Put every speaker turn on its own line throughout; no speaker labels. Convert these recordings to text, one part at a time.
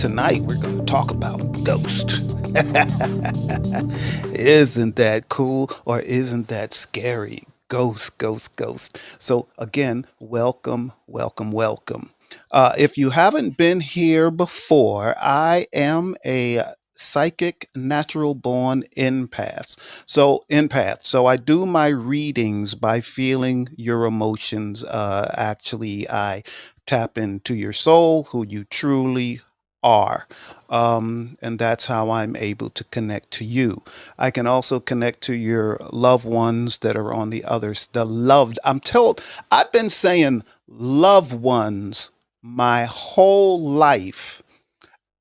Tonight we're going to talk about ghost. Isn't that cool or isn't that scary? Ghost, ghost, ghost. So again, welcome, welcome, welcome. If you haven't been here before, I am a psychic natural born empath. So I do my readings by feeling your emotions. Actually, I tap into your soul, who you truly are. And that's how I'm able to connect to you. I can also connect to your loved ones that are on the others, the loved. I've been saying loved ones my whole life.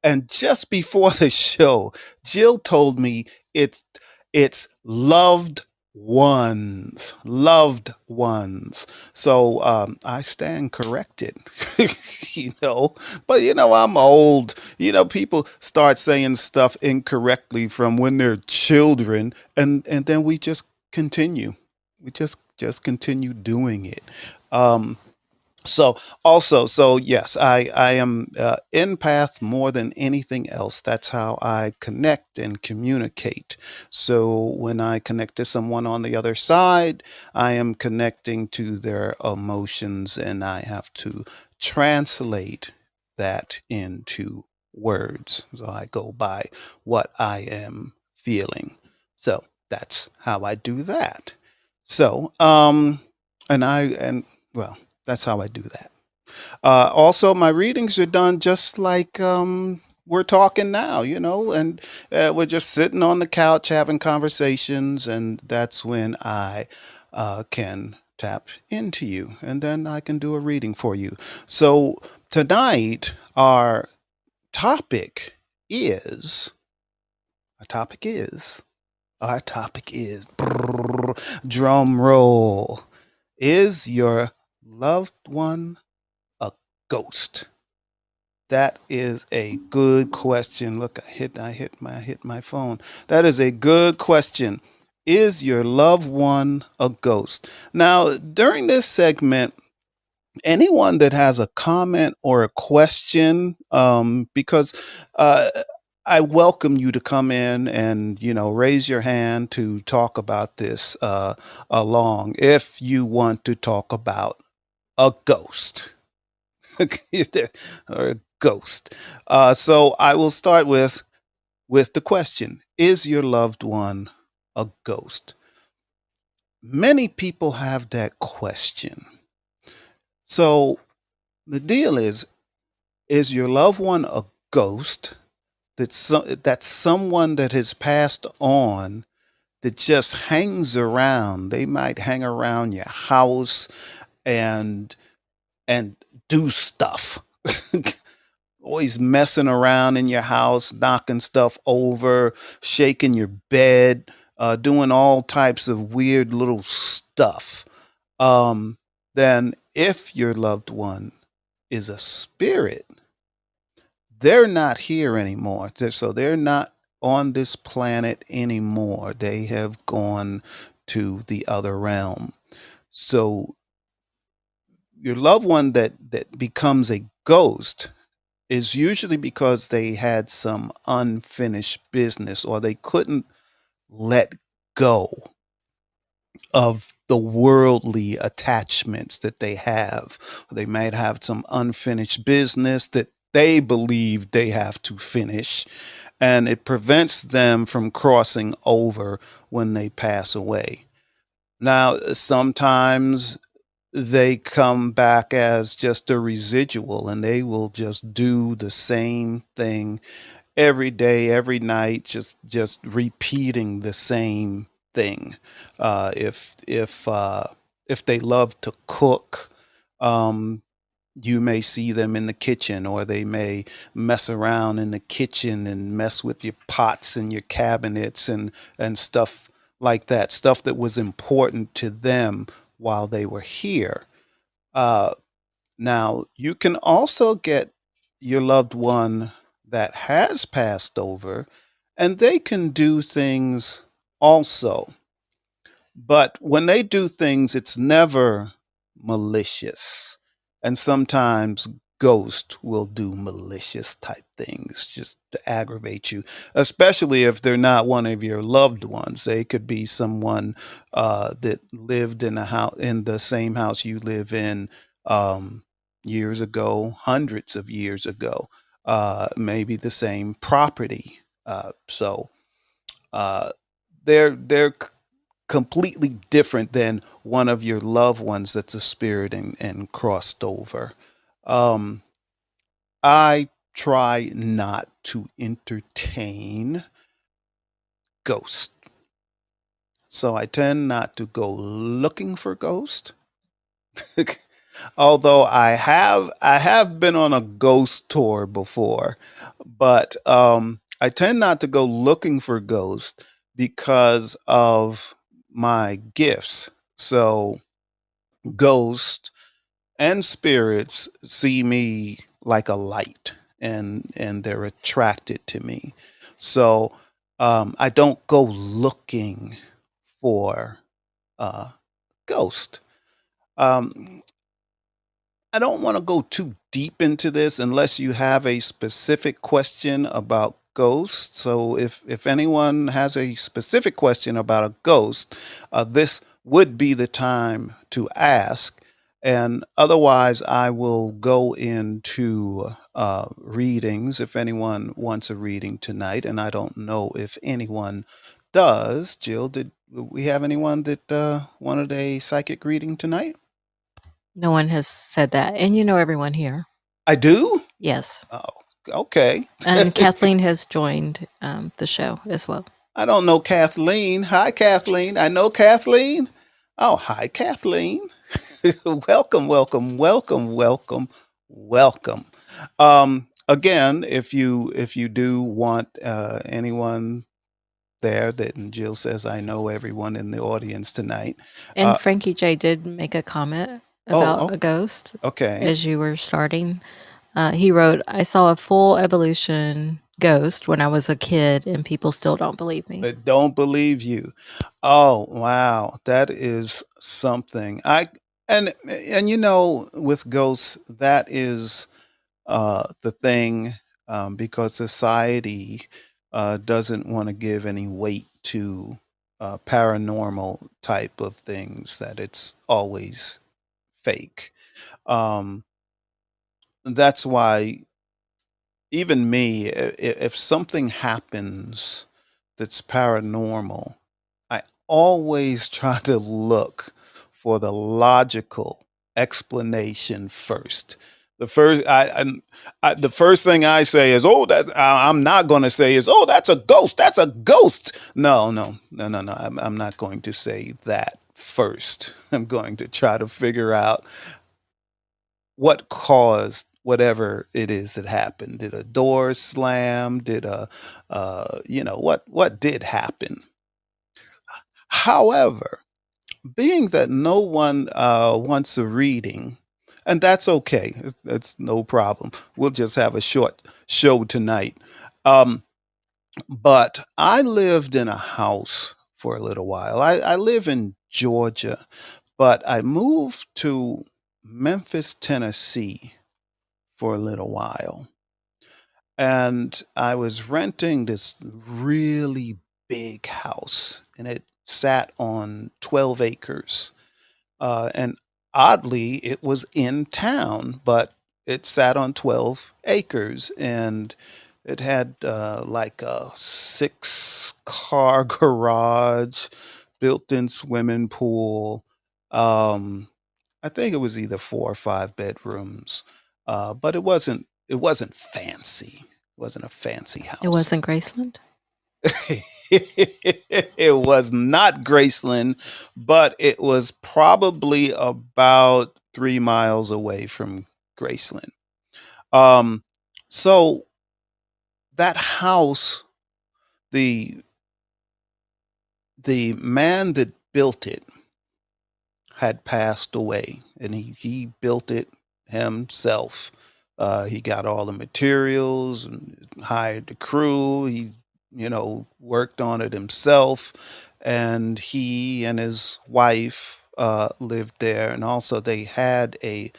And just before the show, Jill told me it's it's loved ones. So I stand corrected, you know. But I'm old. People start saying stuff incorrectly from when they're children, and then we just continue. We just continue doing it. Um, so yes, I am empath more than anything else. That's how I connect and communicate. So when I connect to someone on the other side, I am connecting to their emotions, and I have to translate that into words. So I go by what I am feeling. So that's how I do that. So and well, that's how I do that. Also, my readings are done just like we're talking now, and we're just sitting on the couch having conversations, and that's when I can tap into you, and then I can do a reading for you. So tonight, topic is our topic is our topic is drum roll. Is your loved one a ghost? That is a good question. Look, I hit my phone. That is a good question. Is your loved one a ghost? Now, during this segment, anyone that has a comment or a question, because uh, I welcome you to come in and raise your hand to talk about this along. If you want to talk about a ghost, or a ghost. So I will start with the question: is your loved one a ghost? Many people have that question. So the deal is your loved one a ghost? That's someone that has passed on that just hangs around. They might hang around your house and and do stuff. Always messing around in your house, knocking stuff over, shaking your bed, doing all types of weird little stuff. Um, then, if your loved one is a spirit, they're not here anymore. So they're not on this planet anymore. They have gone to the other realm. So your loved one that becomes a ghost is usually because they had some unfinished business, or they couldn't let go of the worldly attachments that they have. They might have some unfinished business that they believe they have to finish, and it prevents them from crossing over when they pass away. Now, sometimes they come back as just a residual, and they will just do the same thing every day, every night, just repeating the same thing. If they love to cook, um, you may see them in the kitchen, or they may mess around in the kitchen and mess with your pots and your cabinets and stuff like that. Stuff that was important to them while they were here. Uh, Now, you can also get your loved one that has passed over, and they can do things also. But when they do things, it's never malicious. And sometimes ghost will do malicious type things just to aggravate you, especially if they're not one of your loved ones. They could be someone that lived in a house in the same house you live in um, years ago, hundreds of years ago, maybe the same property. So uh, they're completely different than one of your loved ones that's a spirit and crossed over. Um, I try not to entertain ghosts. So I tend not to go looking for ghosts. Although I have been on a ghost tour before, but I tend not to go looking for ghosts because of my gifts. So ghosts and spirits see me like a light, and they're attracted to me. So I don't go looking for uh ghost. um I don't want to go too deep into this unless you have a specific question about ghosts. So if anyone has a specific question about a ghost, this would be the time to ask. And otherwise, I will go into readings if anyone wants a reading tonight. And I don't know if anyone does. Jill, did we have anyone that wanted a psychic reading tonight?
No one has said that, and you know everyone here.
I do?
Yes.
Oh, okay.
And Kathleen has joined the show as well.
I don't know Kathleen. Hi, Kathleen. I know Kathleen. Oh, hi, Kathleen. Welcome, welcome, welcome, welcome, welcome. Again, if you do want anyone there, that and Jill says I know everyone in the audience tonight.
And Frankie J did make a comment about
Oh,
a ghost
okay.
as you were starting. He wrote, I saw a full evolution ghost when I was a kid, and people still don't believe me.
That don't believe you. Oh, wow. That is something. And with ghosts, that is the thing, because society doesn't want to give any weight to paranormal type of things, that it's always fake. Um, that's why even me, if something happens that's paranormal, I always try to look for the logical explanation first. The first thing I say is, "Oh, that I'm not going to say is, oh, that's a ghost. That's a ghost." No, no, no, no, no. I'm not going to say that first. I'm going to try to figure out what caused whatever it is that happened. Did a door slam? Did what did happen? However, being that no one wants a reading, and that's okay, it's no problem. We'll just have a short show tonight. Um, but I lived in a house for a little while. I live in Georgia, but I moved to Memphis, Tennessee for a little while. And I was renting this really big house, and it sat on 12 acres. And oddly, it was in town, but it sat on 12 acres, and it had like a 6-car garage, built in swimming pool. Um, I think it was either 4 or 5 bedrooms, but it wasn't fancy. It wasn't a fancy
It
house.
wasn't Graceland?
It was not Graceland, but it was probably about 3 miles away from Graceland. Um, so that house, the the man that built it had passed away, and he built it himself. He got all the materials and hired the crew. He, worked on it himself, and he and his wife lived there, and also they had a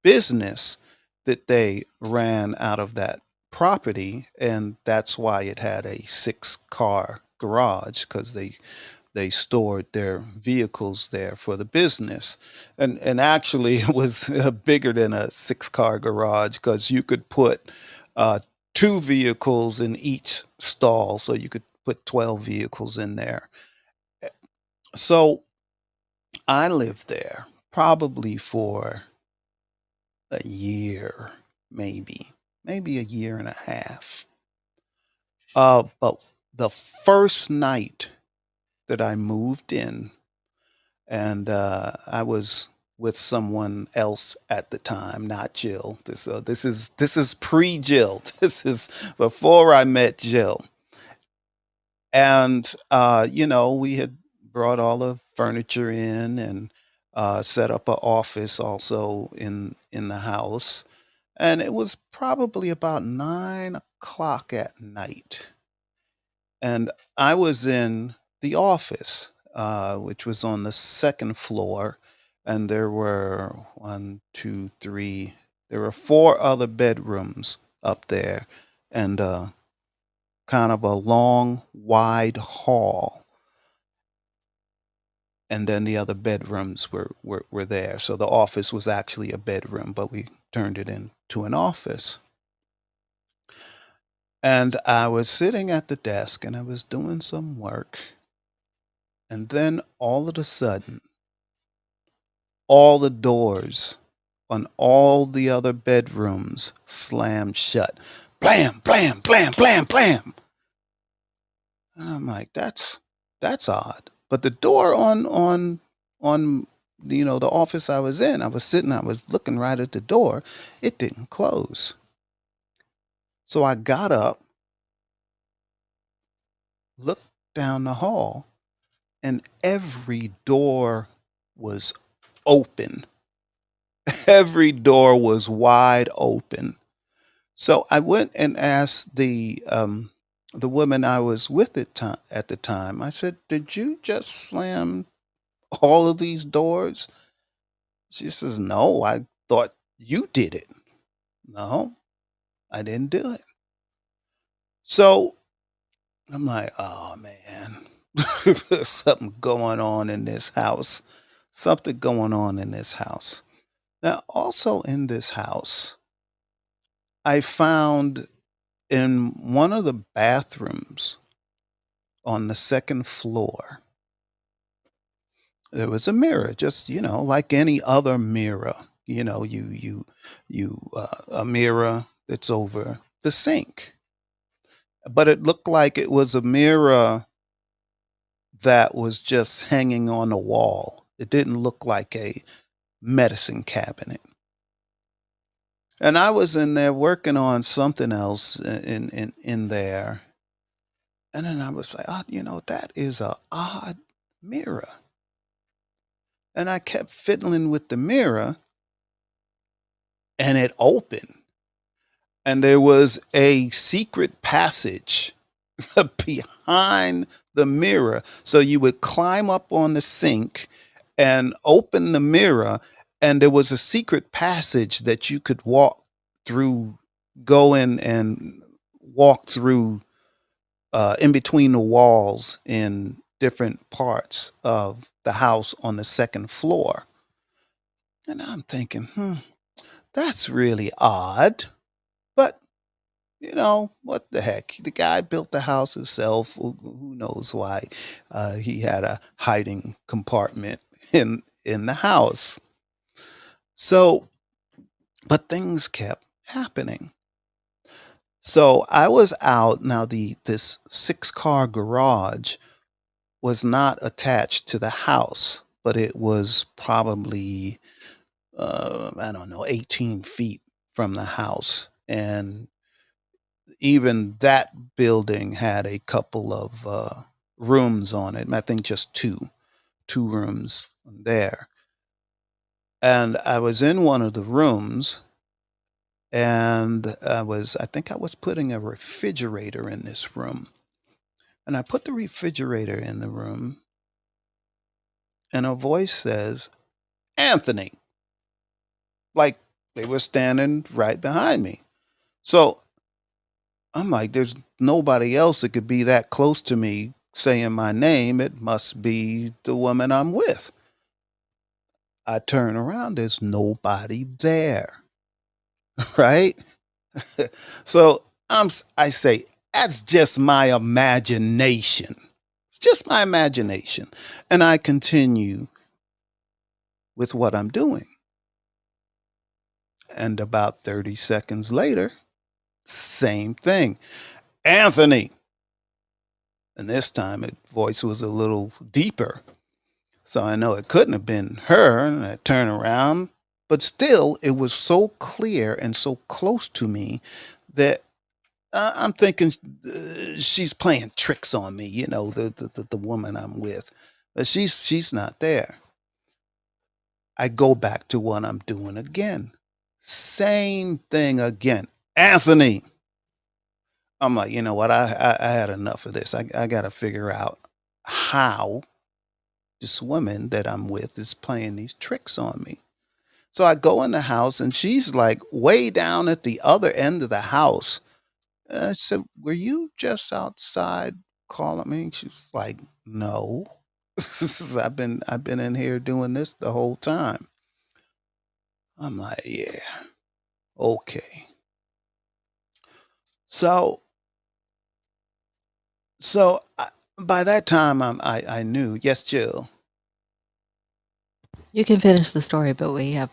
business that they ran out of that property, and that's why it had a six-car garage, because they stored their vehicles there for the business. And actually it was bigger than a six-car garage, because you could put two vehicles in each stall, so you could put 12 vehicles in there. So I lived there probably for a year, maybe a year and a half. But the first night that I moved in, and I was with someone else at the time, not Jill. This is pre-Jill. This is before I met Jill. And we had brought all the furniture in, and set up an office also in the house. And it was probably about 9 o'clock at night, and I was in the office, which was on the second floor, and there were one, two, three. There were four other bedrooms up there, and kind of a long, wide hall, and then the other bedrooms were there. So the office was actually a bedroom, but we turned it into an office. And I was sitting at the desk and I was doing some work. And then all of a sudden, all the doors on all the other bedrooms slammed shut. Blam, blam, blam, blam, blam. And I'm like, that's odd. But the door on the office I was in, I was looking right at the door. It didn't close. So I got up, looked down the hall, and every door was open. Every door was wide open. So I went and asked the woman I was with at the time. I said, "Did you just slam all of these doors?" She says, "No, I thought you did it." No, I didn't do it. So I'm like, "Oh man, there's something going on in this house. Something going on in this house." Now, also in this house, I found in one of the bathrooms on the second floor, there was a mirror, just, like any other mirror. A mirror that's over the sink. But it looked like it was a mirror that was just hanging on the wall. It didn't look like a medicine cabinet. And I was in there working on something else in there. And then I was like, "Oh, that is a odd mirror." And I kept fiddling with the mirror, and it opened. And there was a secret passage behind the mirror. So you would climb up on the sink and open the mirror, and there was a secret passage that you could walk through, go in and walk through, in between the walls in different parts of the house on the second floor. And I'm thinking, that's really odd. But, what the heck? The guy built the house himself. Who knows why he had a hiding compartment in the house. So, but things kept happening. So I was out. Now this six-car garage was not attached to the house, but it was probably, I don't know, 18 feet from the house. And even that building had a couple of rooms on it. I think just two rooms there. And I was in one of the rooms, and I think I was putting a refrigerator in this room. And I put the refrigerator in the room, and a voice says, "Anthony." Like, They were standing right behind me. So I'm like, there's nobody else that could be that close to me saying my name. It must be the woman I'm with. I turn around, there's nobody there, right? So I say, that's just my imagination. It's just my imagination. And I continue with what I'm doing. And about 30 seconds later, same thing. Anthony. And this time, its voice was a little deeper. So I know it couldn't have been her. And I turn around. But still, it was so clear and so close to me that I'm thinking she's playing tricks on me, the woman I'm with. But she's not there. I go back to what I'm doing again. Same thing again. Anthony. I'm like, you know what? I had enough of this. I got to figure out how this woman that I'm with is playing these tricks on me. So I go in the house and she's like way down at the other end of the house. And I said, "Were you just outside calling me?" She's like, "No." I've been in here doing this the whole time. I'm like, "Yeah, okay." So by that time I knew. Yes, Jill.
You can finish the story, but I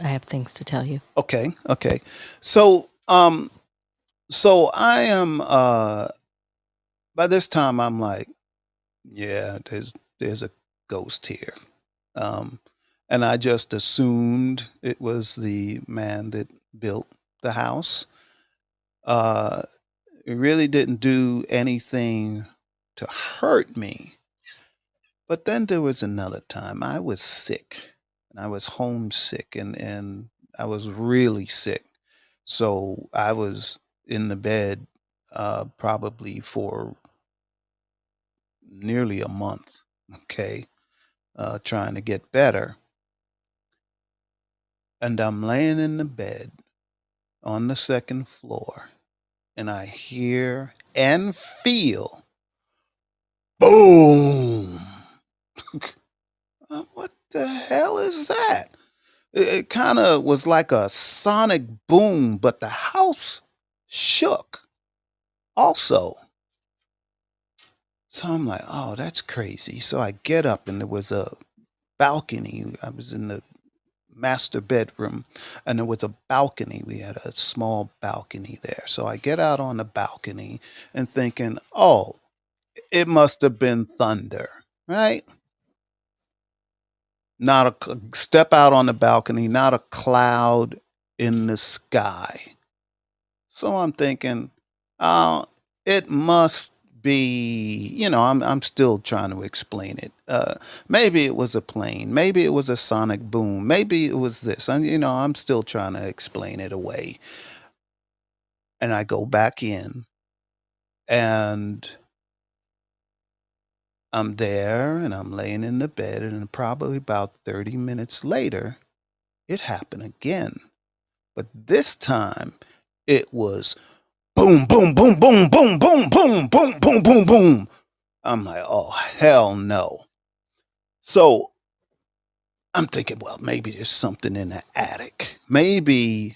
have things to tell you.
Okay, okay. So so I am by this time I'm like, yeah, there's a ghost here. Um and I just assumed it was the man that built the house. Uh it really didn't do anything to hurt me. But then there was another time I was sick and I was homesick and I was really sick. So I was in the bed probably for nearly a month, okay, trying to get better. And I'm laying in the bed on the second floor and I hear and feel boom. What the hell is that? It kind of was like a sonic boom, but the house shook also. So I'm like, oh, that's crazy. So I get up and there was a balcony. I was in the master bedroom and there was a balcony. We had a small balcony there. So I get out on the balcony and thinking, oh, it must have been thunder, right? Not a step out on the balcony, not a cloud in the sky. So I'm thinking, uh, it must be, I'm still trying to explain it. Maybe it was a plane, maybe it was a sonic boom, maybe it was this. And I'm still trying to explain it away. And I go back in and I'm there and I'm laying in the bed and probably about 30 minutes later, it happened again. But this time it was boom, boom, boom, boom, boom, boom, boom, boom, boom, boom, boom. I'm like, oh, hell no. So I'm thinking, well, maybe there's something in the attic. Maybe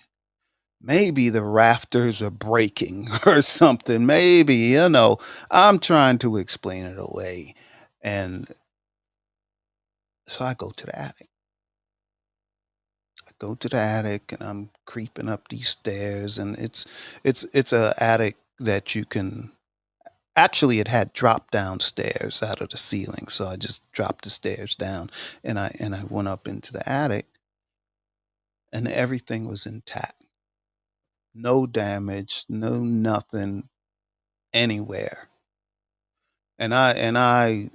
the rafters are breaking or something. Maybe, I'm trying to explain it away. And so I go to the attic. I go to the attic and I'm creeping up these stairs and it's a attic that you can actually it had drop down stairs out of the ceiling. So I just dropped the stairs down and I went up into the attic and everything was intact. No damage, no nothing anywhere. And I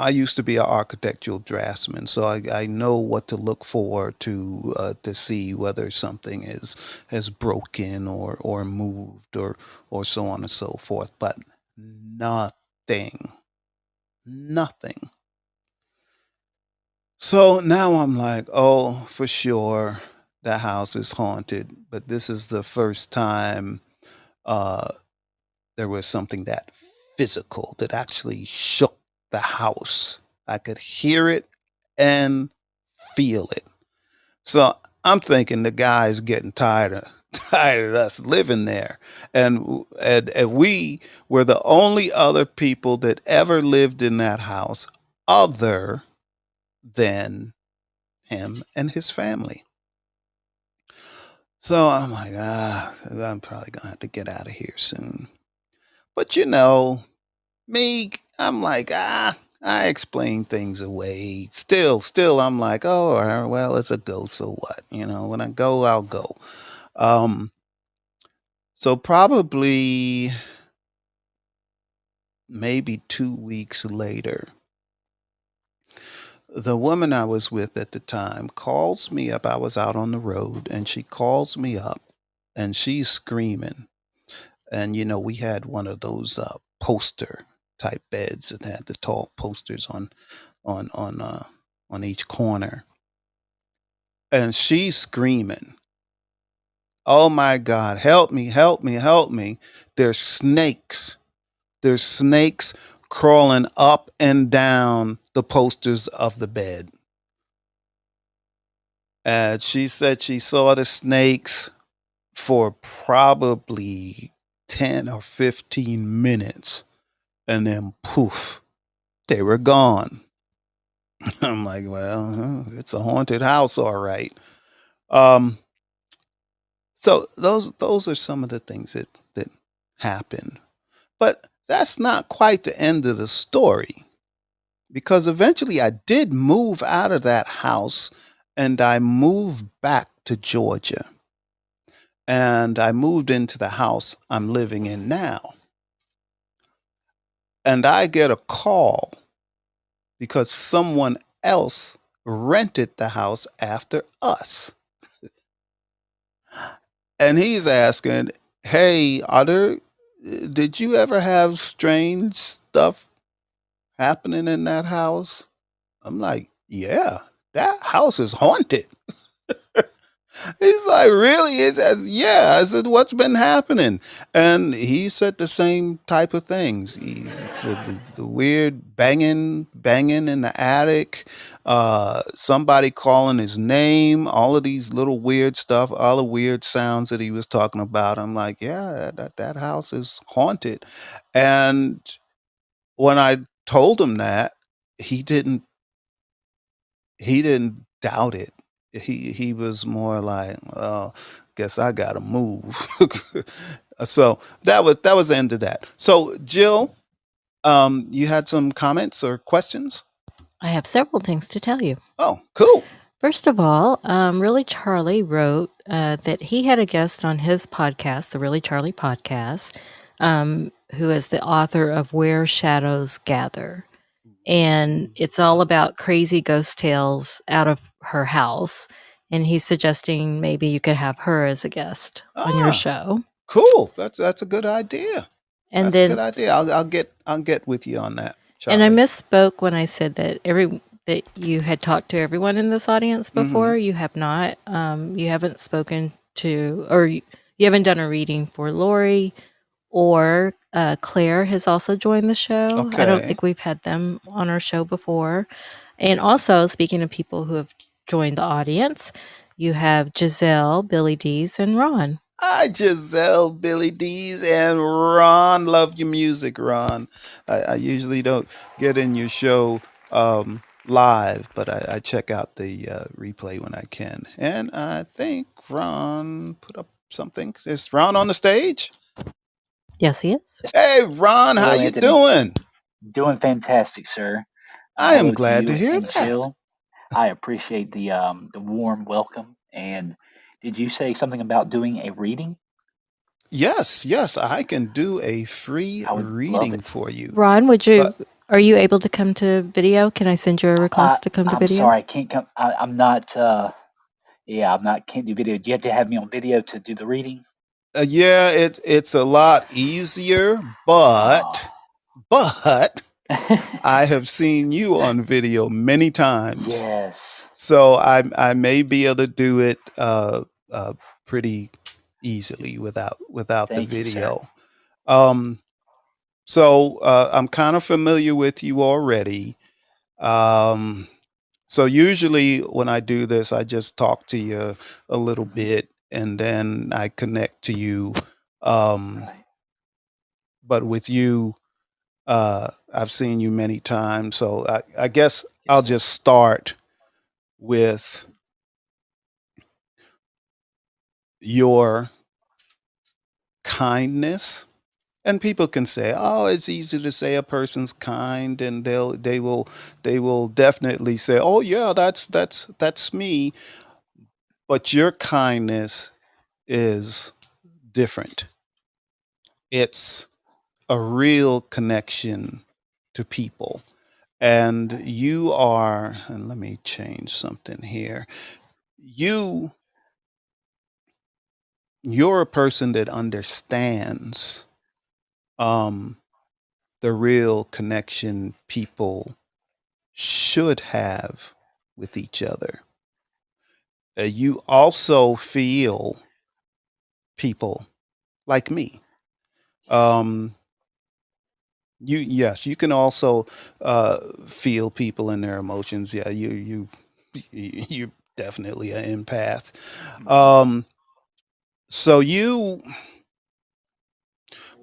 used to be an architectural draftsman, so I know what to look for to see whether something is has broken or moved or so on and so forth. But nothing, nothing. So now I'm like, oh, for sure, the house is haunted, but this is the first time uh, there was something that physical that actually shook the house. I could hear it and feel it. So I'm thinking the guy's getting tired of us living there, and we were the only other people that ever lived in that house, other than him and his family. So I'm like, I'm probably gonna have to get out of here soon. But me, I'm like, I explain things away. Still, I'm like, oh, well, it's a ghost, so what? When I go, I'll go. Um, so probably maybe 2 weeks later, the woman I was with at the time calls me up. I was out on the road, and she calls me up, and she's screaming. And we had one of those poster type beds that had the tall posters on on uh on each corner, and she's screaming, "Oh my God, help me, help me, help me. There's snakes. There's snakes crawling up and down the posters of the bed." And she said she saw the snakes for probably 10 or 15 minutes, and then poof, they were gone. I'm like, well, it's a haunted house, all right. Um, so those are some of the things that happen. But that's not quite the end of the story, because eventually I did move out of that house, and I moved back to Georgia, and I moved into the house I'm living in now. And I get a call because someone else rented the house after us. And he's asking, "Hey, did you ever have strange stuff happening in that house?" I'm like, "Yeah, that house is haunted." He's like, "Really?" He says, "Yeah." I said, "What's been happening?" And he said the same type of things. He said the weird banging in the attic, somebody calling his name, all of these little weird stuff, all the weird sounds that he was talking about. I'm like, "Yeah, that house is haunted." And when I told him that, he didn't he didn't doubt it. He was more like, "Well, guess I gotta move." So that was the end of that. So Jill, you had some comments or questions?
I have several things to tell you.
Oh, cool.
First of all, Really Charlie wrote that he had a guest on his podcast, the Really Charlie podcast, who is the author of Where Shadows Gather. And it's all about crazy ghost tales out of her house. And he's suggesting maybe you could have her as a guest on your
Ah,
show.
cool. That's a good idea.
And
That's a good
then
idea. I'll get with you on that,
And I
Charlie.
misspoke when I said that you had talked to everyone in this audience
Hmm.
before. You have not. You haven't spoken to, or you haven't done a reading for Lori, or Claire has also joined the show. I don't
Okay.
think we've had them on our show before. And also, speaking of people who have joined the audience, you have Giselle, Billy Dees, and Ron.
Hi, Giselle, Billy Dees, and Ron. Love your music, Ron. I usually don't get in your show live, but I check out the replay when I can. And I think Ron put up something. Is Ron on the stage?
Yes, he is.
Hey, Ron, how
Hello,
you
Anthony.
doing?
Doing fantastic, sir.
I am
Hello to
glad to
you
hear
and
that.
Jill. I appreciate the warm welcome. And did you say something about doing a reading?
Yes, I can do a free
I would love
reading
it.
for you.
Ron,
But
are you able to come to video? Can I send you a request to come to
I'm
video?
sorry, I can't come. I'm not. Yeah, I'm not. Can't do video. Do you have to have me on video to do the reading?
yeah, it's a lot easier,
Uh,
but I have seen you on video many times,
Yes.
so I may be able to do it uh, pretty easily without the
Thank you, sir.
video. I'm kind of familiar with you already. Um, so usually when I do this, I just talk to you a little
Mhm.
bit and then I connect to you. Um,
Right.
but with you, I've seen you many times, so I guess
Yes,
I'll
sir.
just start with your kindness. And people can say, "Oh, it's easy to say a person's kind," and they will definitely say, "Oh yeah, that's me." But your kindness is different. It's a real connection to people. And you are, and let me change something here. You you're a person that understands um the real connection people should have with each other. You also feel people like me. Um, yes, you can also feel people and their emotions. Yeah, you definitely an empath.
Mhm.
Um, so you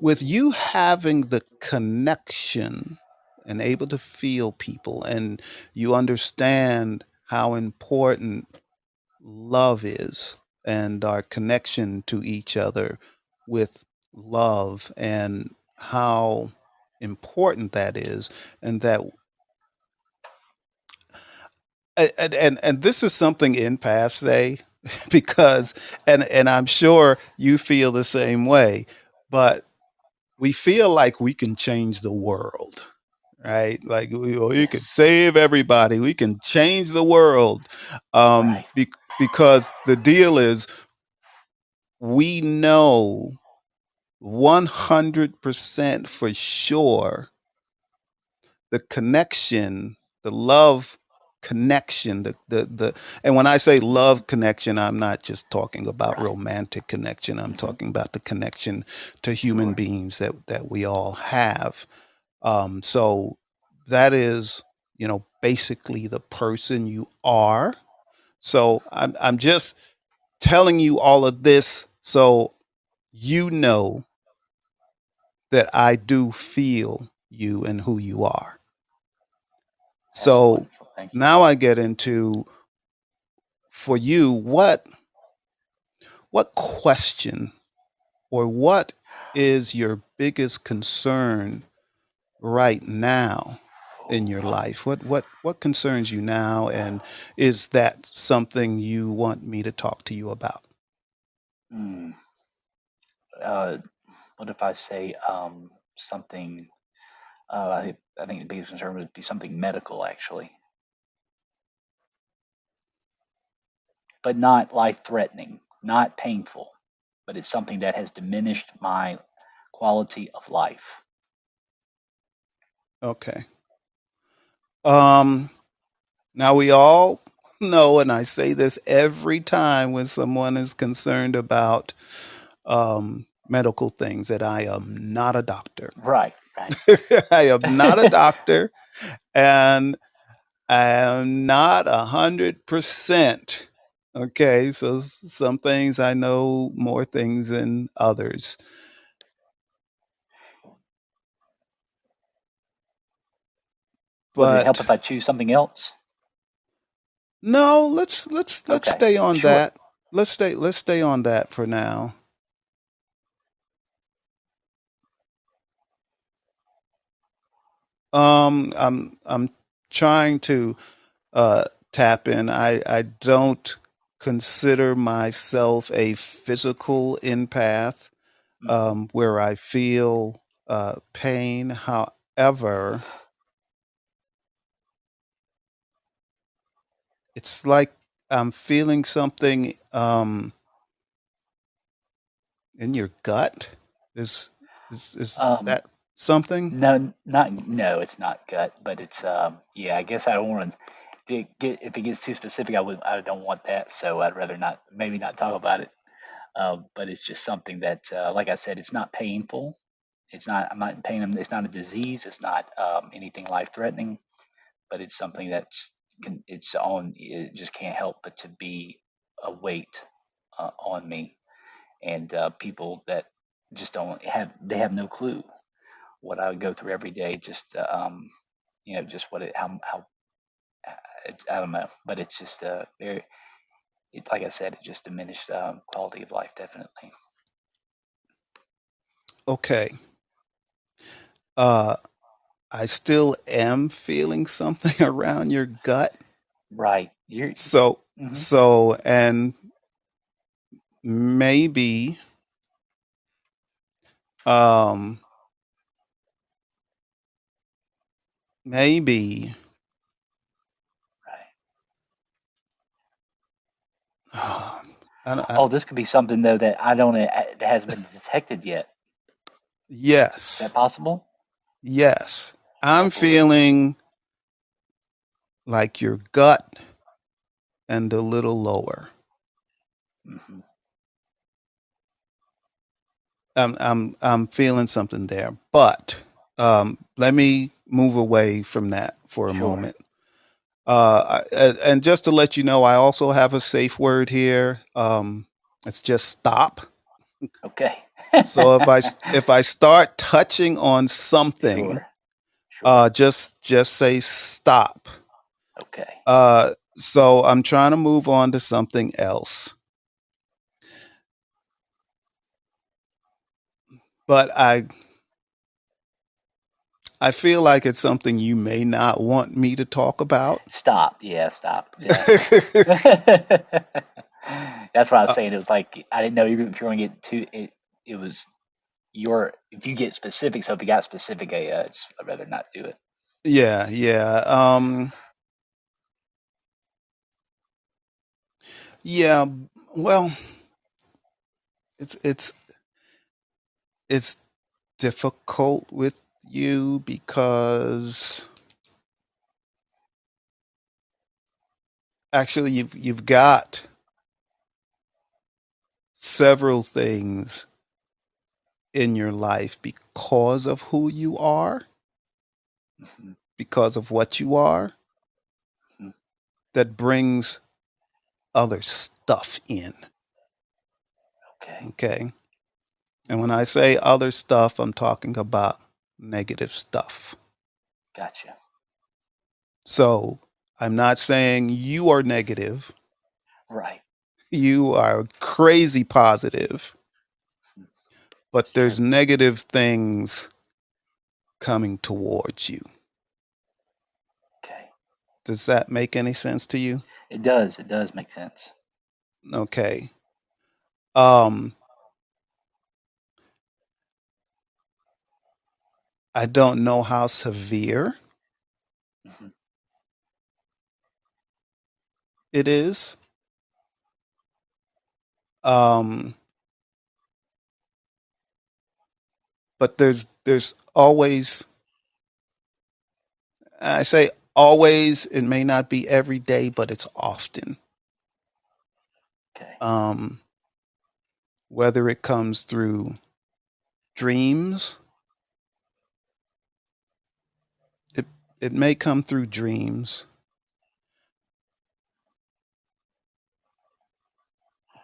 with you having the connection and able to feel people, and you understand how important love is and our connection to each other with love and how important that is, and that and this is something in past say because and I'm sure you feel the same way, but we feel like we can change the world, right? Like we could
Yes.
save everybody, we can change the world,
Right.
because the deal is we know 100% for sure the connection, the love connection, the and when I say
Mhm.
love connection, I'm not just talking about
Right.
romantic connection. I'm
Mhm.
talking about the connection to human
Sure.
beings that we all have. So that is, basically the person you are. So I'm just telling you all of this so you know that I do feel you and who you are.
That's
So
wonderful. Thank you.
now I get into, for you, what question or what is your biggest concern right now in your life? What concerns you now, and is that something you want me to talk to you about?
Mm. Uh, what if I say something? I think the biggest concern would be something medical, actually, but not life-threatening, not painful, but it's something that has diminished my quality of life.
Okay. Um Now we all know, and I say this every time when someone is concerned about medical things, that I am not a doctor.
Right. Right.
I am not a doctor, and I am not 100%. Okay, so some things I know more things than others,
Would it help
but
if I choose something else?
no, let's
Okay.
stay on
Sure.
that. Let's stay on that for now. I'm trying to uh, tap in. I don't consider myself a physical empath,
Mhm.
where I feel pain. However, it's like I'm feeling something in your gut. Is is
Um,
that? something?
No, it's not gut, but it's yeah. I guess I don't want to get if it gets too specific. I don't want that, so I'd rather not maybe not talk about it. But it's just something that, like I said, it's not painful. It's not. I'm not in pain. It's not a disease. It's not anything life threatening. But it's something that's it's on. It just can't help but to be a weight on me, and people that just don't have. They have no clue what I would go through every day. Just just what it how I don't know. But it's just very. Like I said, it just diminished quality of life definitely.
Okay. Uh, I still am feeling something around your gut.
Right. You're.
So,
Mhm.
and maybe, um, maybe,
Right.
I don't,
Oh, this could be something though that I don't that hasn't been detected yet. Is
yes,
that possible?
yes.
Oh
I'm
boy.
feeling like your gut and a little lower.
Hmm.
I'm feeling something there, but let me move away from that for a
Sure.
moment. And just to let you know, I also have a safe word here. It's just stop.
Okay.
So if I start touching on something,
Sure. Sure.
just say stop.
Okay.
So I'm trying to move on to something else, but I feel like it's something you may not want me to talk about.
Stop. Yeah. Stop. Yeah. That's what I was
Uh,
saying. It was like I didn't know if you were going to get too. It was your if you get specific. So if you got specific, I'd rather not do it.
yeah, yeah. Yeah, well, it's it's it's difficult with you because actually you've got several things in your life because of who you are,
Hmm.
because of what you are,
Hmm.
that brings other stuff in.
Okay.
Okay. And when I say other stuff, I'm talking about negative stuff.
Gotcha.
So I'm not saying you are negative.
Right.
You are crazy positive,
Hmm. It's
but
true.
there's negative things coming towards you.
Okay.
Does that make any sense to you?
It does. It does make sense.
Okay. Um, I don't know how severe
Hmm.
it is. Um, but there's always, I say always, it may not be every day, but it's often.
Okay.
Um, whether it comes through dreams, it it may come through dreams,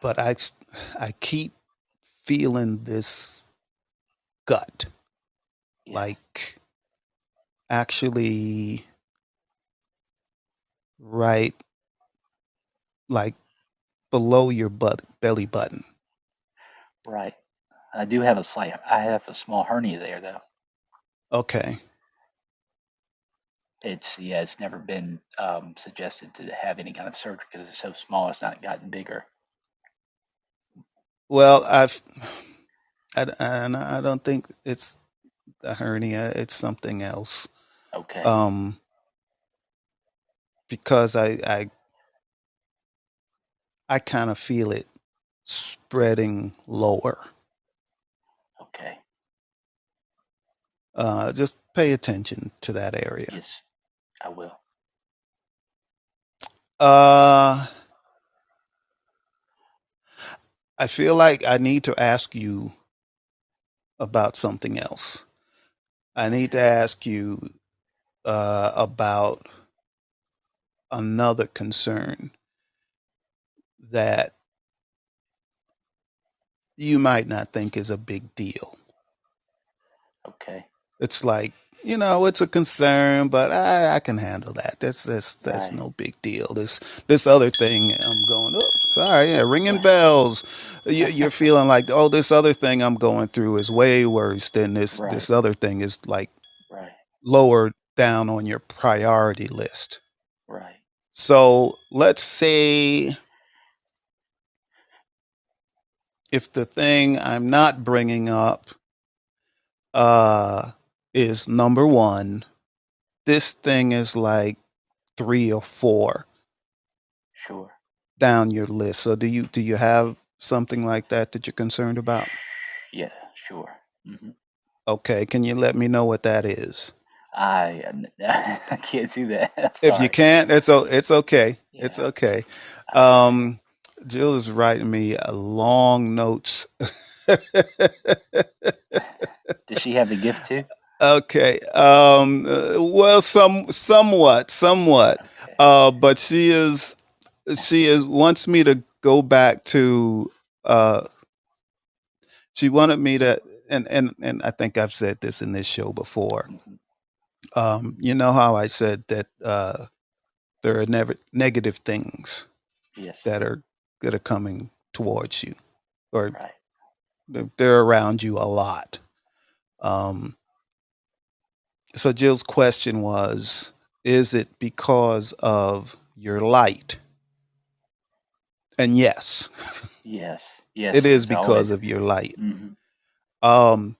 but I keep feeling this gut,
Yes.
like actually right, like below your belly button.
Right. I have a small hernia there though.
Okay.
It's never been suggested to have any kind of surgery because it's so small. It's not gotten bigger.
Well, and I don't think it's a hernia. It's something else.
Okay.
Um, because I kind of feel it spreading lower.
Okay.
Just pay attention to that area.
Yes, I will.
I feel like I need to ask you about something else. I need to ask you about another concern that you might not think is a big deal.
Okay.
It's like, it's a concern, but I can handle that. That's
Right.
no big deal. This other thing I'm going, oh, sorry, yeah, ringing
Right.
bells. You're feeling like, oh, this other thing I'm going through is way worse than this
Right.
other thing is like
Right.
lower down on your priority list.
Right.
So let's say if the thing I'm not bringing up is number one, this thing is like 3 or 4
Sure.
down your list. So do you have something like that you're concerned about?
Yeah. Sure. Hmm.
Okay, can you let me know what that is?
I can't do that. I'm
If you
sorry.
can't, it's okay. It's
Yeah.
okay.
I,
Jill is writing me long notes.
does she have the gift too?
Okay. Well, somewhat.
Okay.
But she wants me to go back to. She wanted me to, and I think I've said this in this show before.
Hmm.
You know how I said that there are never negative things
Yes.
that are coming towards you, or
Right.
they're around you a lot. Um, so Jill's question was, is it because of your light? And yes,
Yes.
it
Yes.
is
It's
because
always.
of your light.
Hmm.
Um,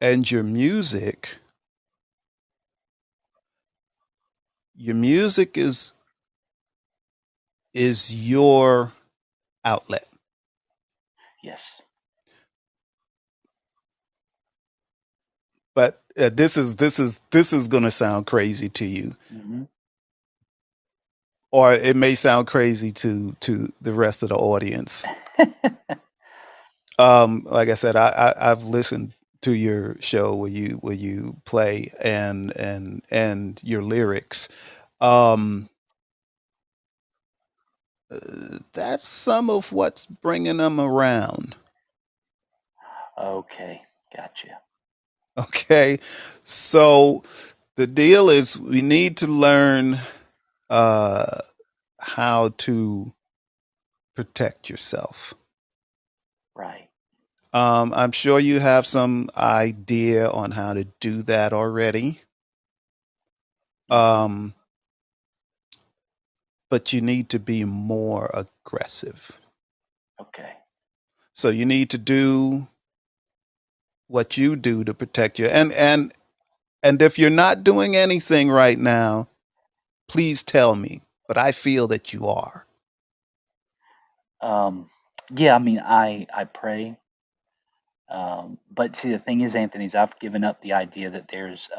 and your music is your outlet.
Yes.
But this is going to sound crazy to you,
Hmm.
or it may sound crazy to the rest of the audience. Like I said, I've listened to your show where you play and your lyrics. Um, that's some of what's bringing them around.
Okay. Gotcha.
Okay, so the deal is we need to learn uh, how to protect yourself.
Right.
I'm sure you have some idea on how to do that already.
Hmm.
Um, but you need to be more aggressive.
Okay.
So you need to do what you do to protect you. And if you're not doing anything right now, please tell me. But I feel that you are.
Um, yeah. I mean, I pray. But see, the thing is, Anthony, is I've given up the idea that there's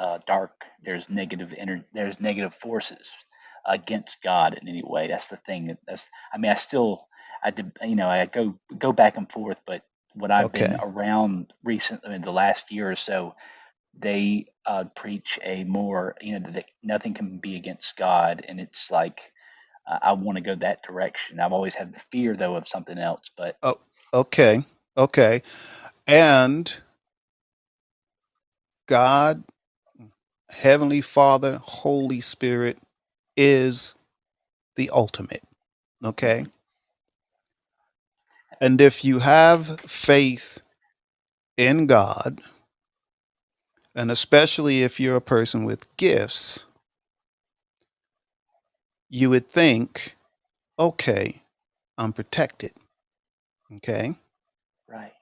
negative forces against God in any way. That's the thing. I mean, I did, I go back and forth, but what I've been
Okay.
around recently in the last year or so, they preach a more, that nothing can be against God, and it's like I want to go that direction. I've always had the fear though of something else, but
Oh, okay. Okay. And God, Heavenly Father, Holy Spirit is the ultimate. Okay.
mhm,
And if you have faith in God, and especially if you're a person with gifts, you would think, okay, I'm protected. Okay.
right,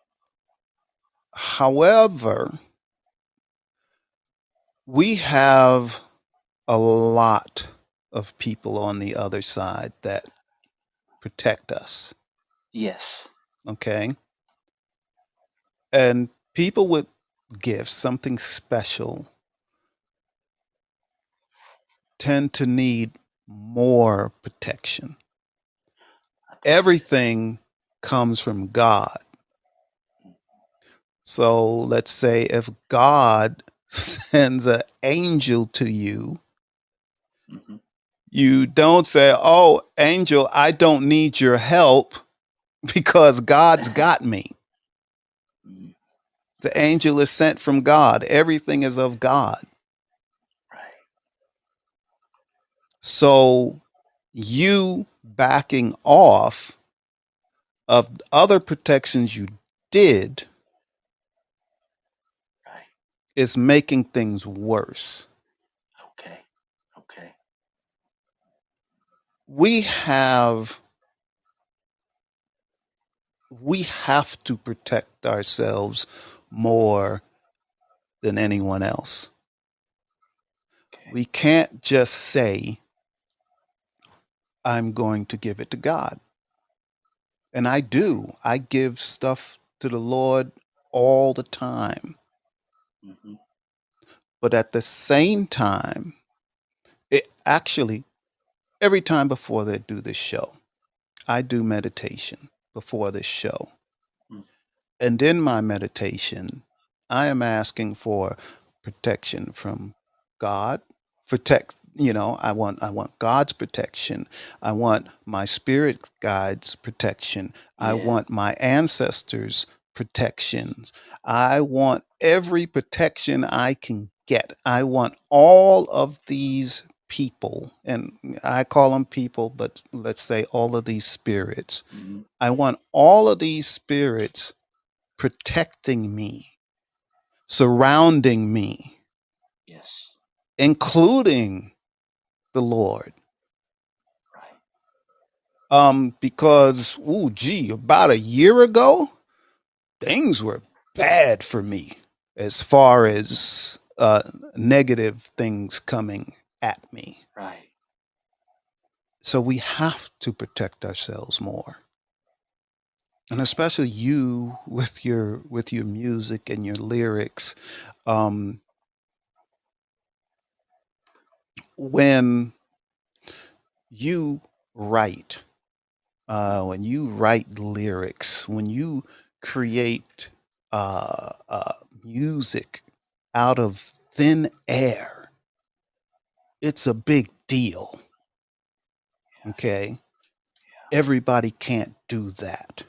However, we have a lot of people on the other side that protect us.
yes,
Okay. And people with gifts, something special, tend to need more protection. Everything comes from God. So let's say if God sends an angel to you,
Mhm.
you don't say, "Oh, angel, I don't need your help because God's got me."
Mm,
The angel is sent from God. Everything is of God.
right.
So you backing off of other protections you did
Right.
is making things worse.
Okay. Okay.
We have to protect ourselves more than anyone else.
Okay.
We can't just say, "I'm going to give it to God." And I do. I give stuff to the Lord all the time.
Mhm.
But at the same time, it actually, every time before they do this show, I do meditation before this show.
Mm.
And in my meditation, I am asking for protection from God. I want God's protection. I want my spirit guides protection. I
Yeah.
want my ancestors protections. I want every protection I can get. I want all of these people, and I call them people, but let's say all of these spirits.
Mhm.
I want all of these spirits protecting me, surrounding me,
Yes.
including the Lord.
Right.
Because, about a year ago, things were bad for me as far as negative things coming at me.
Right.
So we have to protect ourselves more. And
Okay.
especially you with your music and your lyrics. Um, when you write, when you write lyrics, when you create music out of thin air, it's a big deal. Okay. Everybody can't do that.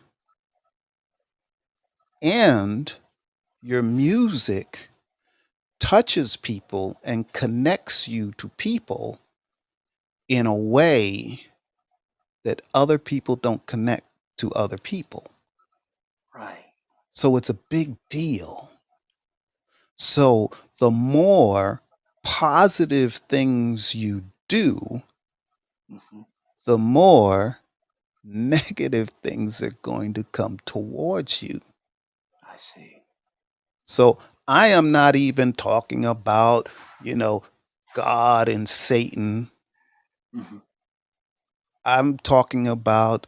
And your music touches people and connects you to people in a way that other people don't connect to other people.
Right.
So it's a big deal. So the more positive things you do,
Mhm.
the more negative things are going to come towards you.
I see.
So I am not even talking about, you know, God and Satan.
Mhm.
I'm talking about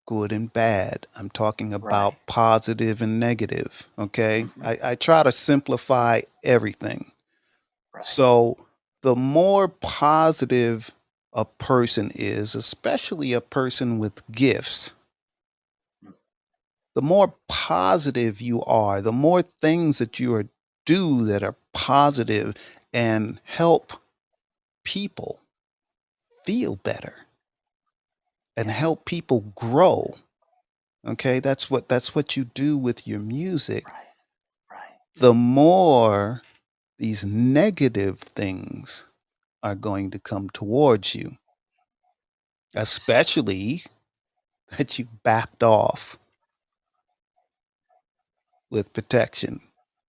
good and bad. I'm talking
Right.
about positive and negative. Okay.
Mhm.
I try to simplify everything.
Right.
So the more positive a person is, especially a person with gifts,
Mm.
the more positive you are, the more things that you are do that are positive and help people feel better and
Yeah.
help people grow. Okay, that's what you do with your music.
Right. Right.
The more these negative things are going to come towards you, especially that you backed off with protection.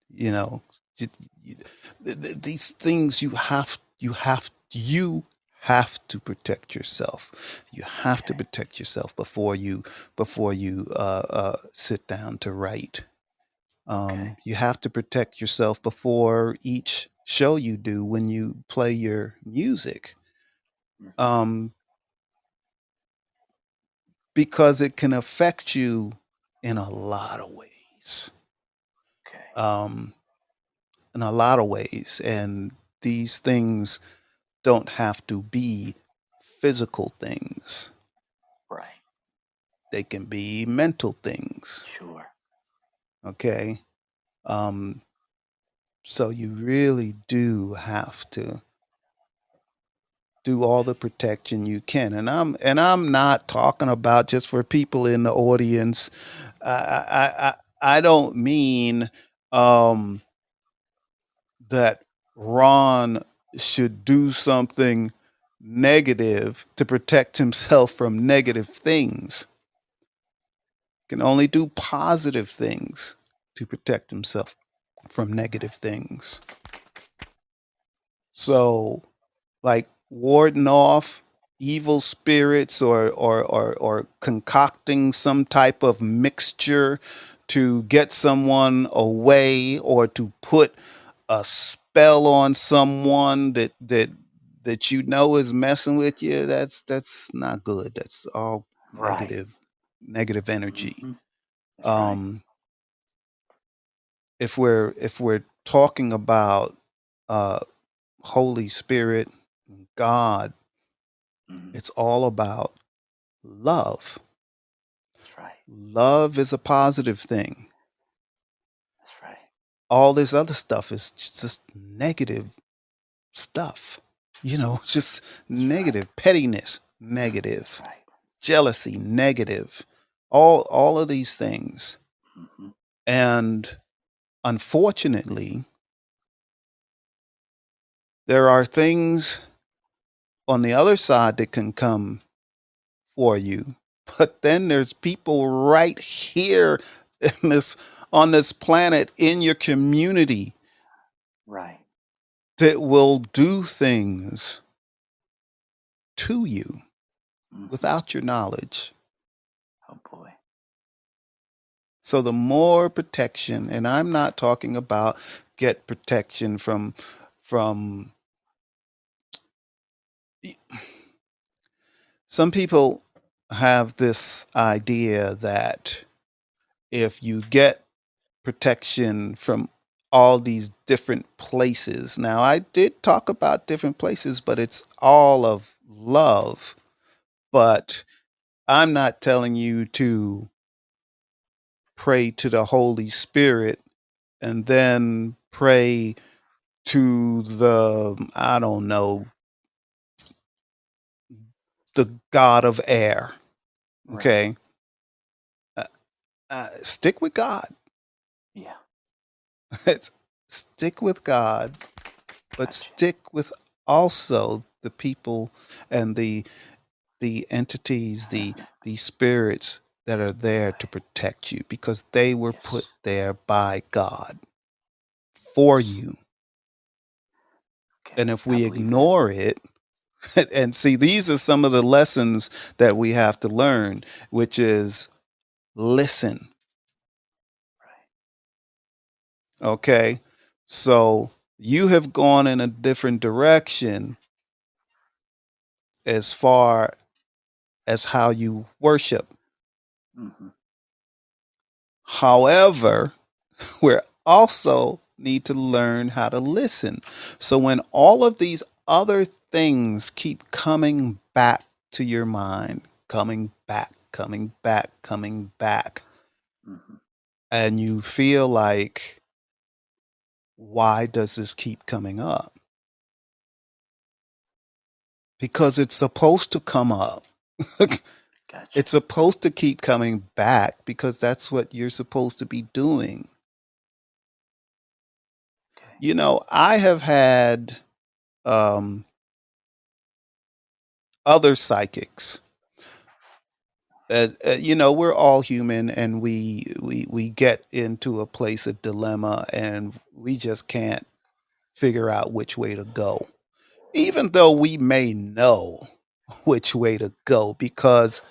You know, you- these things you have to protect yourself. You have to
Okay.
protect yourself before you sit down to write.
Okay.
You have to protect yourself before each show you do when you play your music,
Mhm.
um, because it can affect you in a lot of ways.
Okay.
Um, in a lot of ways, and these things don't have to be physical things.
Right.
They can be mental things.
Sure.
Okay. So you really do have to do all the protection you can. And I'm not talking about just for people in the audience. I don't mean um that Ron should do something negative to protect himself from negative things. He can only do positive things to protect himself from negative things. So, like warding off evil spirits, or concocting some type of mixture to get someone away, or to put a spell on someone that you know is messing with you, that's not good. That's all
Right.
negative energy.
Hmm. That's right.
um if we're talking about uh Holy Spirit, God,
Hmm.
it's all about love.
That's right.
Love is a positive thing.
That's right.
All this other stuff is just negative stuff. Just
That's right.
negative. Pettiness,
That's
negative.
right.
Jealousy, negative. All of these things.
Hmm.
And unfortunately, there are things on the other side that can come for you. But then there's people right here in this on this planet, in your community,
Right.
that will do things to you
Hmm.
without your knowledge.
Oh boy.
So the more protection, and I'm not talking about get protection from some people have this idea that if you get protection from all these different places. Now, I did talk about different places, but it's all of love. But I'm not telling you to pray to the Holy Spirit and then pray to I don't know, the God of air.
Right.
Okay. Uh, Stick with God.
Yeah.
Stick with God, but
Gotcha.
stick with also the people and the entities, the spirits that are there to
Right.
protect you, because they were put
Yes.
there by God for
Yes.
you. And
Okay.
if
I
we
believe that.
ignore it, and see, these are some of the lessons that we have to learn, which is listen.
Right.
Okay. So you have gone in a different direction as far as how you worship.
Hmm.
However, we also need to learn how to listen. So when all of these other things keep coming back to your mind, coming back, coming back, coming back,
Hmm.
and you feel like, why does this keep coming up? Because it's supposed to come up.
Gotcha.
It's supposed to keep coming back because that's what you're supposed to be doing.
Okay.
I have had um, other psychics. We're all human, and we get into a place of dilemma, and we just can't figure out which way to go, even though we may know which way to go, because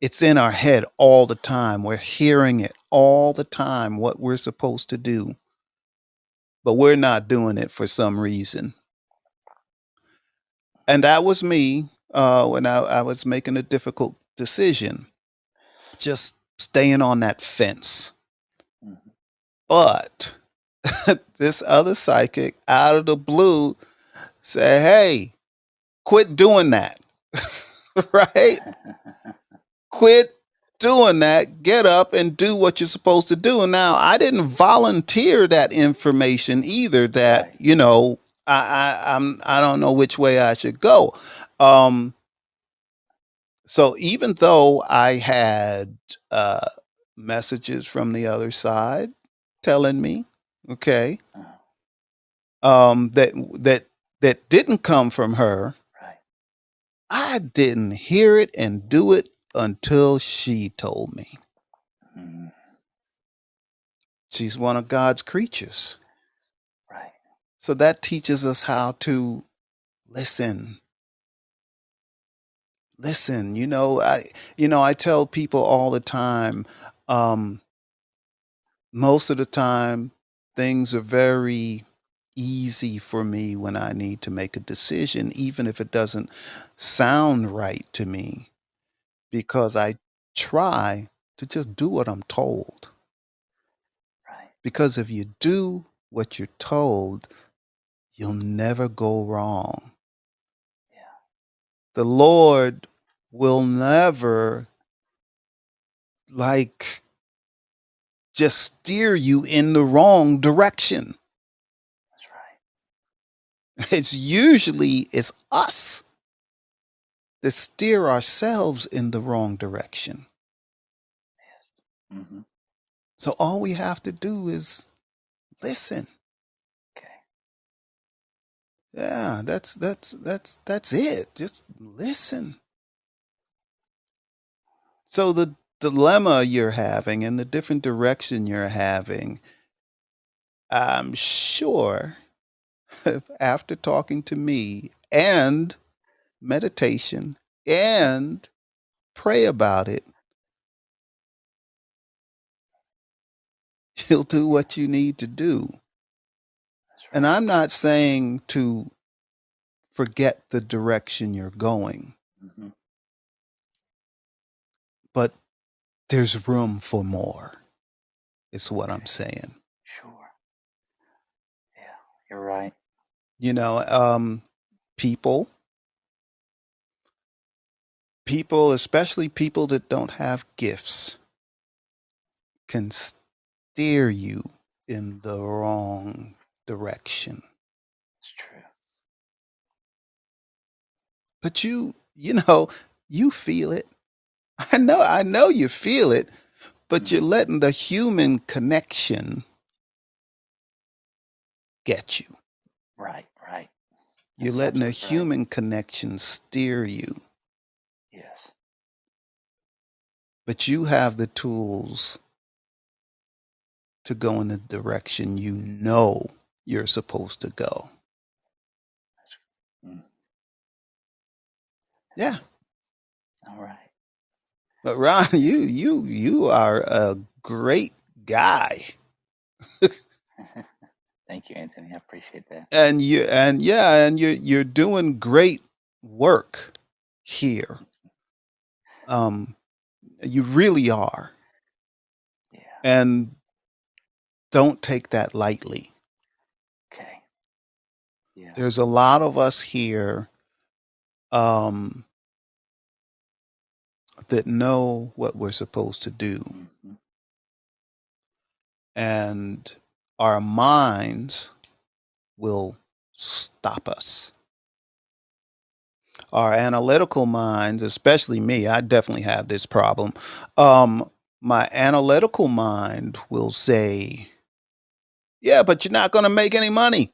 it's in our head all the time. We're hearing it all the time, what we're supposed to do, but we're not doing it for some reason. And that was me when I was making a difficult decision, just staying on that fence.
Hmm.
But this other psychic out of the blue say, "Hey, quit doing that." Right? Quit doing that. Get up and do what you're supposed to do. Now, I didn't volunteer that information either. That
Right.
I don't know which way I should go. Um, so even though I had uh, messages from the other side telling me, okay, that that didn't come from her,
Right.
I didn't hear it and do it until she told me.
Mm,
She's one of God's creatures.
right.
So that teaches us how to listen. Listen, I tell people all the time, um, most of the time things are very easy for me when I need to make a decision, even if it doesn't sound right to me, because I try to just do what I'm told.
Right.
Because if you do what you're told, you'll never go wrong.
Yeah.
The Lord will never like just steer you in the wrong direction.
That's right.
It's us that steer ourselves in the wrong direction.
Mm-hmm.
So all we have to do is listen.
Okay.
Yeah, that's it. Just listen. So the dilemma you're having and the different direction you're having, I'm sure after talking to me and meditation and pray about it, you'll do what you need to do.
That's
And
right.
I'm not saying to forget the direction you're going,
Mm-hmm.
but there's room for more, is what I'm
Okay.
saying.
Sure. Yeah. You're right.
You know, people, especially people that don't have gifts, can steer you in the wrong direction.
It's true.
But you feel it. I know you feel it, but you're
Mm-hmm.
letting the human connection get you.
Right. Right.
You're
That's
letting a
absolutely right.
human connection steer you,
Yes.
but you have the tools to go in the direction you know you're supposed to go.
That's, mm.
Yeah.
All right.
But Ron, you are a great guy.
Thank you, Anthony. I appreciate that.
And you're doing great work here. You really are.
Yeah.
And don't take that lightly.
Okay. Yeah.
There's a lot of us here um, that know what we're supposed to do,
Mm-hmm.
and our minds will stop us. Our analytical minds, especially me, I definitely have this problem. My analytical mind will say, "Yeah, but you're not going to make any money.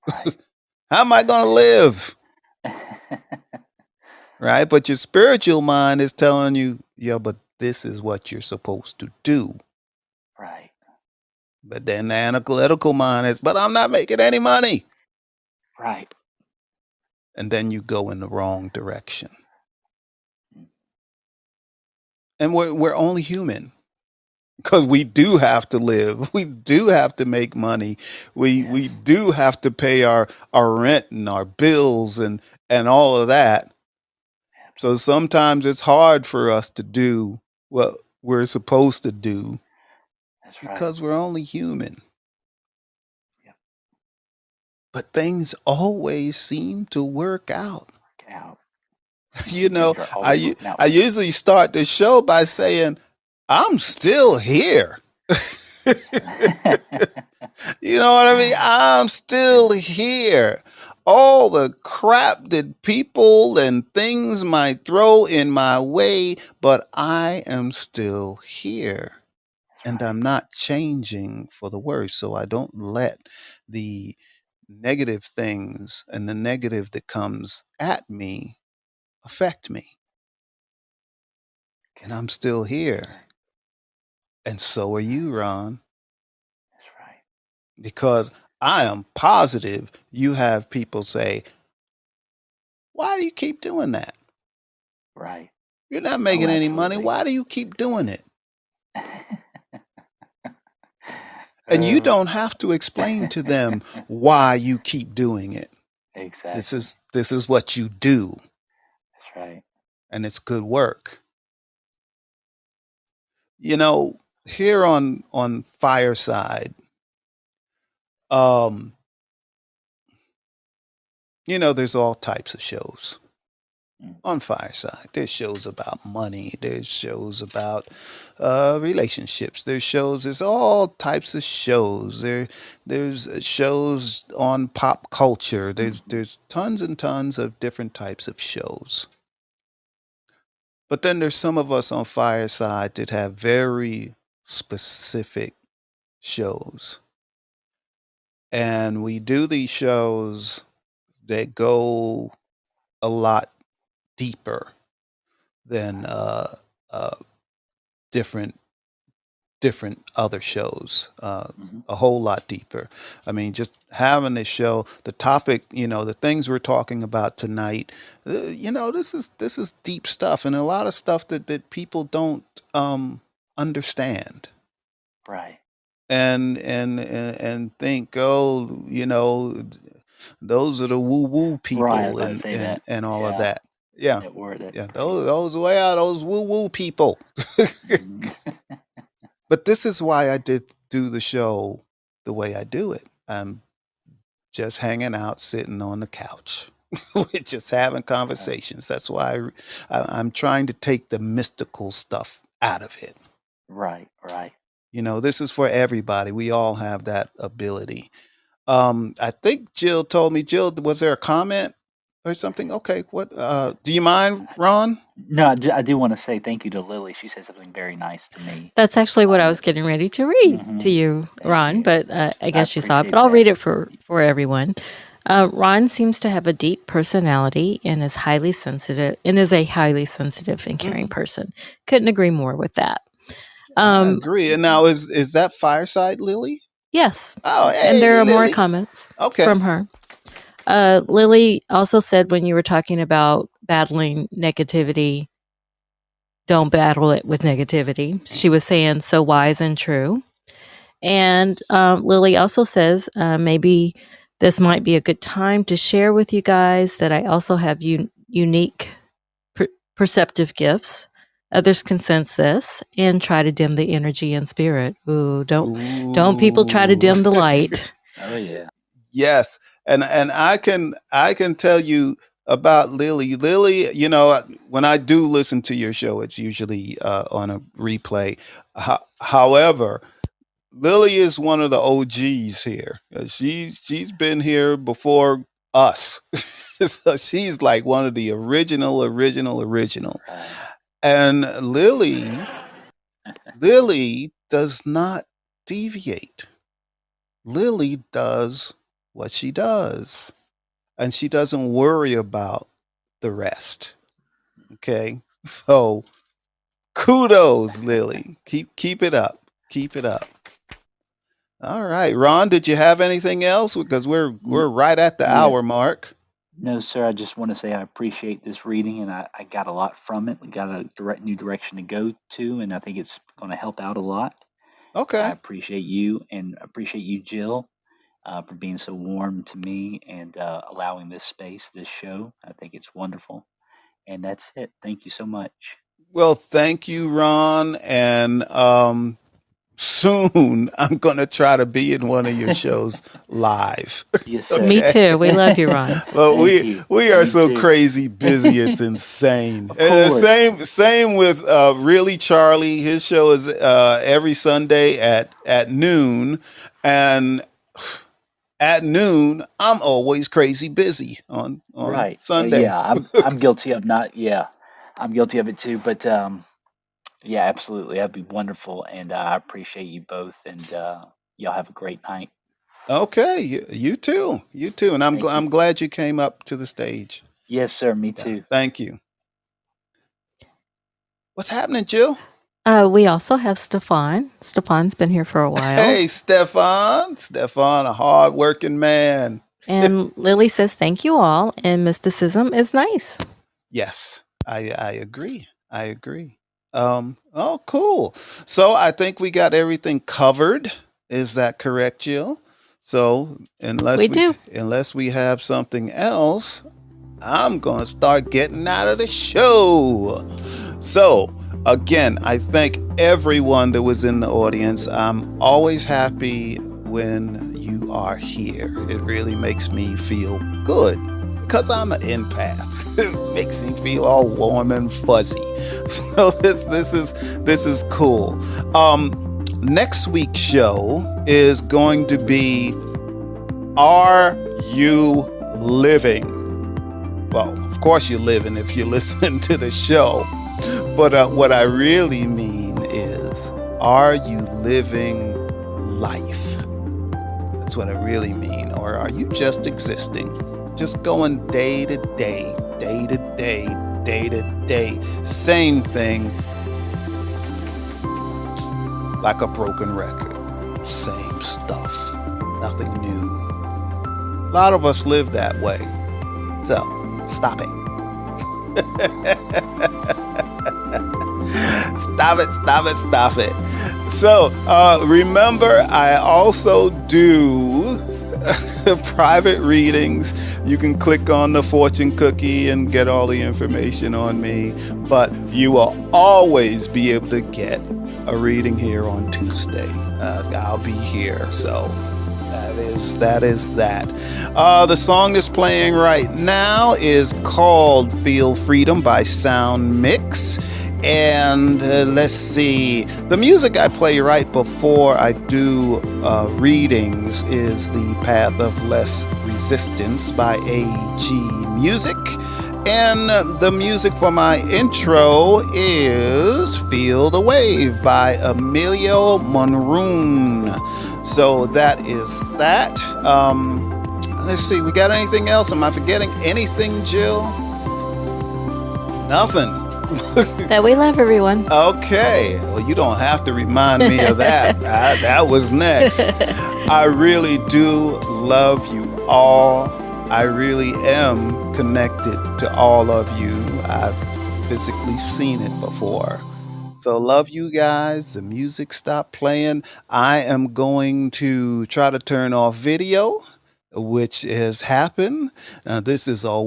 Right.
How am I going to live?" Right? But your spiritual mind is telling you, "Yeah, but this is what you're supposed to do."
Right.
But then the analytical mind is, "But I'm not making any money."
Right.
And then you go in the wrong direction.
Mm.
And we're only human, because we do have to live. We do have to make money. We
Yes.
do have to pay our rent and our bills and all of that. So
Absolutely.
sometimes it's hard for us to do what we're supposed to do
That's right.
because we're only human. but things always seem to work out.
Work out.
You know,
Things are
I
always
u-
working out
I
for me.
usually start the show by saying, "I'm still here." You know what I mean? I'm still here. All the crap that people and things might throw in my way, but I am still here.
That's
And
right.
I'm not changing for the worse. So I don't let the negative things and the negative that comes at me affect me. And I'm still here. And so are you, Ron,
That's right.
because I am positive you have people say, "Why do you keep doing that?
Right.
You're not
Oh,
making any money.
absolutely.
Why do you keep doing it?" And you don't have to explain to them why you keep doing it.
Exactly.
This is what you do,
That's right.
and it's good work. You know, here on Fireside, um, there's all types of shows
Mm.
on Fireside. There's shows about money. There's shows about relationships. There's all types of shows. There's shows on pop culture.
Mhm.
There's tons and tons of different types of shows. But then there's some of us on Fireside that have very specific shows. And we do these shows that go a lot deeper than uh, different other shows.
Mhm.
A whole lot deeper. I mean, just having this show, the topic, the things we're talking about tonight, this is deep stuff, and a lot of stuff that people don't understand.
Right.
And think, oh, those are the woo woo
Right. I was
people
about to
and
say
and
that.
and all of
Yeah.
that. Yeah,
That word, that
yeah,
phrase.
those way out, those woo woo people.
Mhm.
But this is why I did do the show the way I do it. I'm just hanging out, sitting on the couch. We're just having
Right.
conversations. That's why I'm trying to take the mystical stuff out of it.
Right. Right.
This is for everybody. We all have that ability. I think Jill told me. Jill, was there a comment or something? Okay, what? Do you mind, Ron?
No, I do want to say thank you to Lily. She said something very nice to me.
That's actually what I
That,
was getting ready to read to you,
thank
Ron,
you.
but I
I
guess you saw it. But
appreciate
I'll
that.
read it for everyone. Ron seems to have a deep personality and is highly sensitive and is a highly sensitive and caring
Mhm.
person. Couldn't agree more with that.
I
Um,
agree. And now is that Fireside Lily?
yes,
Oh,
and
hey,
there are more
Lily.
comments
Okay.
from her. Lily also said when you were talking about battling negativity, don't battle it with negativity. She was saying so wise and true. And Lily also says maybe this might be a good time to share with you guys that I also have unique perceptive gifts. Others can sense this and try to dim the energy and spirit. Ooh, don't people try to
Ooh.
dim the light.
Oh yeah.
Yes. And I can tell you about Lily. Lily, when I do listen to your show, it's usually on a replay. However, Lily is one of the OGs here. She's been here before us. So she's like one of the original.
Right.
And Lily does not deviate. Lily does what she does, and she doesn't worry about the rest. Okay? So, kudos, Lily. Keep it up. Keep it up. All right, Ron, did you have anything else? Because we're right at the
No,
hour mark.
no, sir. I just want to say I appreciate this reading, and I got a lot from it. We got a new direction to go to, and I think it's going to help out a lot. I
Okay.
appreciate you, and appreciate you, Jill, for being so warm to me and allowing this space, this show. I think it's wonderful. And that's it. Thank you so much.
Well, thank you, Ron, and soon I'm going to try to be in one of your shows live.
Yes, sir.
Me
Okay.
too. We love you, Ron.
Well,
Thank you.
we are
Me
so
too.
crazy busy, it's insane.
Of
And the
course.
same with Really Charlie. His show is every Sunday at noon, and at noon I'm always crazy busy on
Right.
Sunday.
Yeah, I'm guilty of not. Yeah, I'm guilty of it too. But yeah, absolutely, that'd be wonderful, and I appreciate you both, and y'all have a great night.
Okay, you too, and
Thank you.
I'm glad you came up to the stage.
Yes, sir. Me
Yeah,
too.
thank you. What's happening, Jill?
We also have Stefan. Stefan's been here for a while.
Hey, Stefan, a hard-working man.
And Lily says, thank you all. And mysticism is nice.
Yes, I agree. I agree. Oh, cool. So I think we got everything covered. Is that correct, Jill? So
We do.
unless we have something else, I'm gonna start getting out of the show. So again, I thank everyone that was in the audience. I'm always happy when you are here. It really makes me feel good because I'm an empath. It makes me feel all warm and fuzzy. So this is cool. Next week's show is going to be Are You Living? Well, of course you're living if you're listening to the show. But what I really mean is, are you living life? That's what I really mean. Or are you just existing? Just going day to day, day to day, day to day. Same thing, like a broken record. Same stuff. Nothing new. A lot of us live that way. So, stop it. Stop it. So, remember, I also do private readings. You can click on the fortune cookie and get all the information on me. But you will always be able to get a reading here on Tuesday. I'll be here. So, that is that. The song that's playing right now is called Feel Freedom by Sound Mix. And let's see, the music I play right before I do readings is The Path of Less Resistance by AG Music. And the music for my intro is Feel the Wave by Emilio Monroon. So that is that. Let's see, we got anything else? Am I forgetting anything, Jill? Nothing.
That we love everyone.
Okay. Well, you don't have to remind me of that. That was next. I really do love you all. I really am connected to all of you. I've physically seen it before. So love you guys. The music stopped playing. I am going to try to turn off video, which has happened. This is always